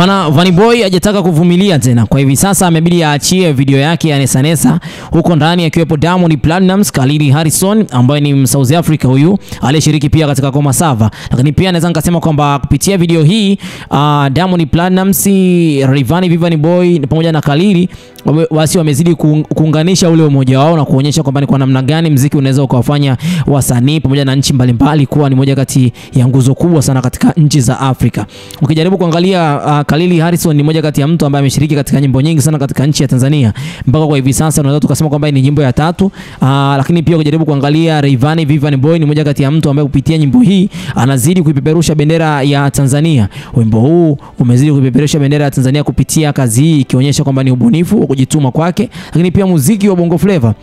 Bana Vanny Boy hajataka kuvumilia tena. Kwa hivi sasa amebidi aachie video yake ya Nesa Nesa, huko ndani akiwepo Diamond Platnumz, Khalid Harrison ambaye ni South Africa huyu, aliyeshiriki pia katika Koma Sava. Lakini pia naweza nikasema kwamba kupitia video hii Diamond Platnumz, Rayvanny Vanny Boy pamoja na Khalid wasi wamezidi kuunganisha ule umoja wao na kuonyesha kwamba ni kwa namna gani muziki unaweza ukawafanya wasanii pamoja na nchi mbalimbali kuwa ni moja kati ya nguzo kubwa sana katika nchi za Afrika. Ukijaribu kuangalia Khalid Harrison ni moja kati ya mtu ambaye ameshiriki katika nyimbo nyingi sana katika nchi ya Tanzania. Mpaka kwa hivi sasa unaweza tukasema kwamba ni nyimbo ya 3. Lakini pia ukijaribu kuangalia Rayvanny Vanny Boy ni moja kati ya mtu ambaye kupitia nyimbo hii anazidi kuipeperusha bendera ya Tanzania. Wimbo huu umezidi kuipeperusha bendera ya Tanzania kupitia kazi hii, ikionyesha kwamba ni ubunifu, kujituma kwake, lakini pia muziki wa Bongo Flava,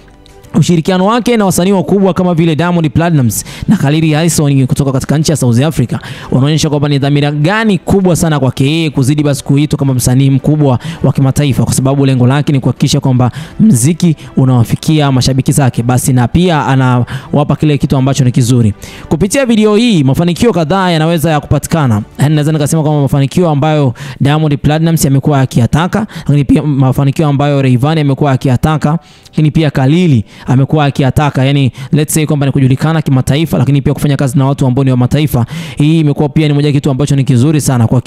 ushirikiano wake na wasanii wakubwa kama vile Diamond Platnumz na Khalid Harrison kutoka katika nchi ya South Africa unaonyesha kwamba ni dhamira gani kubwa sana kwake yeye kuzidi basi kuitwa kama msanii mkubwa wa kimataifa, kwa sababu lengo lake ni kuhakikisha kwamba muziki unawafikia mashabiki zake, basi na pia anawapa kile kitu ambacho ni kizuri. Kupitia video hii mafanikio kadhaa yanaweza ya kupatikana. Naweza nikasema kwamba mafanikio ambayo Diamond Platnumz amekuwa akiyataka, lakini pia mafanikio ambayo Rayvanny amekuwa akiyataka, lakini pia Khalid amekuwa akiyataka, yani let's say kwamba ni kujulikana kimataifa, lakini pia kufanya kazi na watu ambao ni wa mataifa. Hii imekuwa pia ni moja kitu ambacho ni kizuri sana kwa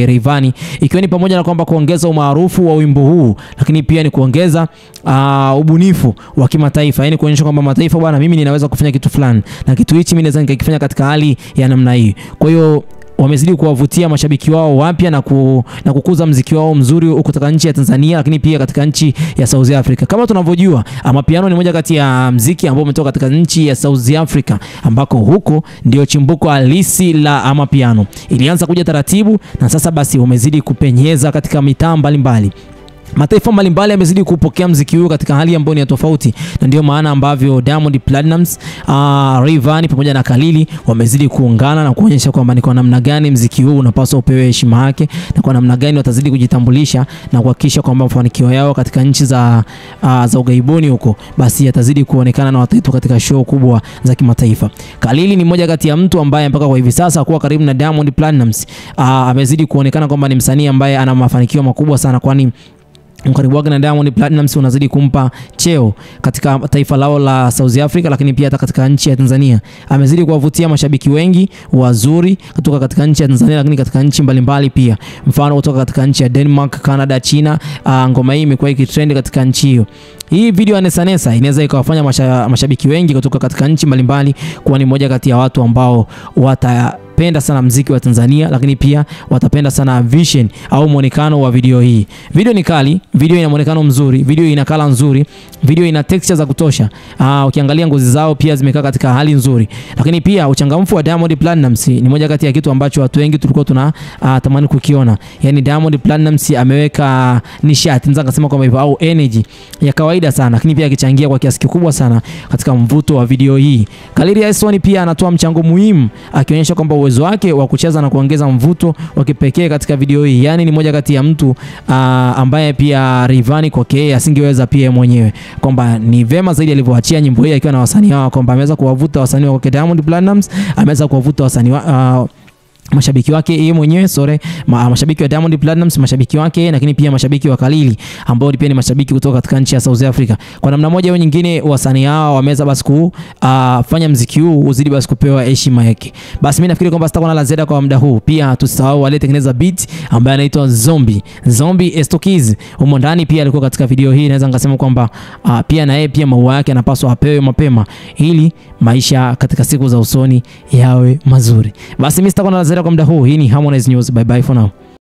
Rayvanny, ikiwa ni pamoja na kwamba kuongeza umaarufu wa wimbo huu, lakini pia ni kuongeza ubunifu wa kimataifa, yani kuonyesha kwamba mataifa, bwana, mimi ninaweza kufanya kitu fulani na kitu hichi mimi naweza nikakifanya katika hali ya namna hii. Kwa hiyo wamezidi kuwavutia mashabiki wao wapya na kukuza muziki wao mzuri huko katika nchi ya Tanzania, lakini pia katika nchi ya South Africa. Kama tunavyojua, Amapiano ni moja kati ya muziki ambao umetoka katika nchi ya South Africa, ambako huko ndio chimbuko halisi la Amapiano. Ilianza kuja taratibu na sasa basi umezidi kupenyeza katika mitaa mbalimbali. Mataifa mbalimbali yamezidi kupokea muziki huu katika hali ambayo ni tofauti, na ndio maana ambavyo Diamond Platnumz, Rayvanny pamoja na Khalid wamezidi kuungana na kuonyesha kwamba ni kwa namna gani muziki huu unapaswa upewe heshima yake na kwa namna gani watazidi kujitambulisha na kuhakikisha kwamba mafanikio yao katika nchi za ugaibuni huko basi yatazidi kuonekana na wataitwa katika show kubwa za kimataifa. Khalid ni mmoja kati ya mtu ambaye mpaka kwa hivi sasa kuwa karibu na Diamond Platnumz amezidi kuonekana kwamba ni msanii ambaye ana mafanikio makubwa sana, kwani mkaribu wake na Diamond Platnumz unazidi kumpa cheo katika taifa lao la South Africa, lakini pia hata katika nchi ya Tanzania. Amezidi kuwavutia mashabiki wengi wazuri kutoka katika nchi ya Tanzania, lakini katika nchi mbalimbali pia. Mfano kutoka katika nchi ya Denmark, Canada, China. Ngoma hii imekuwa ikitrend katika nchi hiyo. Hii video ya Nesa Nesa inaweza ikawafanya mashabiki wengi kutoka katika nchi mbalimbali kuwa ni moja kati ya watu ambao watapenda sana muziki wa Tanzania, lakini pia watapenda sana vision au muonekano wa video hii. Video ni kali, video ina muonekano mzuri, video ina kala nzuri, video ina texture za kutosha. Ukiangalia ngozi zao pia zimekaa katika hali nzuri. Lakini pia uchangamfu wa Diamond Platnumz ni moja kati ya kitu ambacho watu wengi tulikuwa tunatamani kukiona. Yani Diamond Platnumz ameweka nishati, naweza kusema kwamba hivyo, au energy ya kawaida sana, lakini pia akichangia kwa kiasi kikubwa sana katika mvuto wa video hii. Khalid Harrison pia anatoa mchango muhimu akionyesha kwamba uwezo wake wa kucheza na kuongeza mvuto wa kipekee katika video hii. Yani ni moja kati ya mtu ambaye pia Rayvanny kwake asingeweza pia mwenyewe, kwamba ni vema zaidi alivyoachia nyimbo hii akiwa na wasanii wao, kwamba ameweza kuwavuta wasanii wake Diamond Platnumz, ameweza kuwavuta wasanii mashabiki wake yeye mwenyewe, mashabiki wa Diamond Platnumz, mashabiki wake, lakini pia mashabiki wa Khalid ambao pia ni mashabiki kutoka katika nchi ya South Africa. Kwa namna moja au nyingine wasanii hao wameweza basi kufanya muziki huu uzidi basi kupewa heshima yake. Basi mimi nafikiri kwamba sitakuwa na la ziada kwa muda huu. Pia tusisahau aliyetengeneza beat ambaye anaitwa Zombie Estokiz. Humo ndani pia alikuwa katika video hii. Naweza ngasema kwamba pia na yeye pia maua yake anapaswa apewe mapema ili maisha katika siku za usoni yawe mazuri. Basi mimi sitakuwa na la ziada kwa muda huu. Hii ni Harmonize News. Bye bye for now.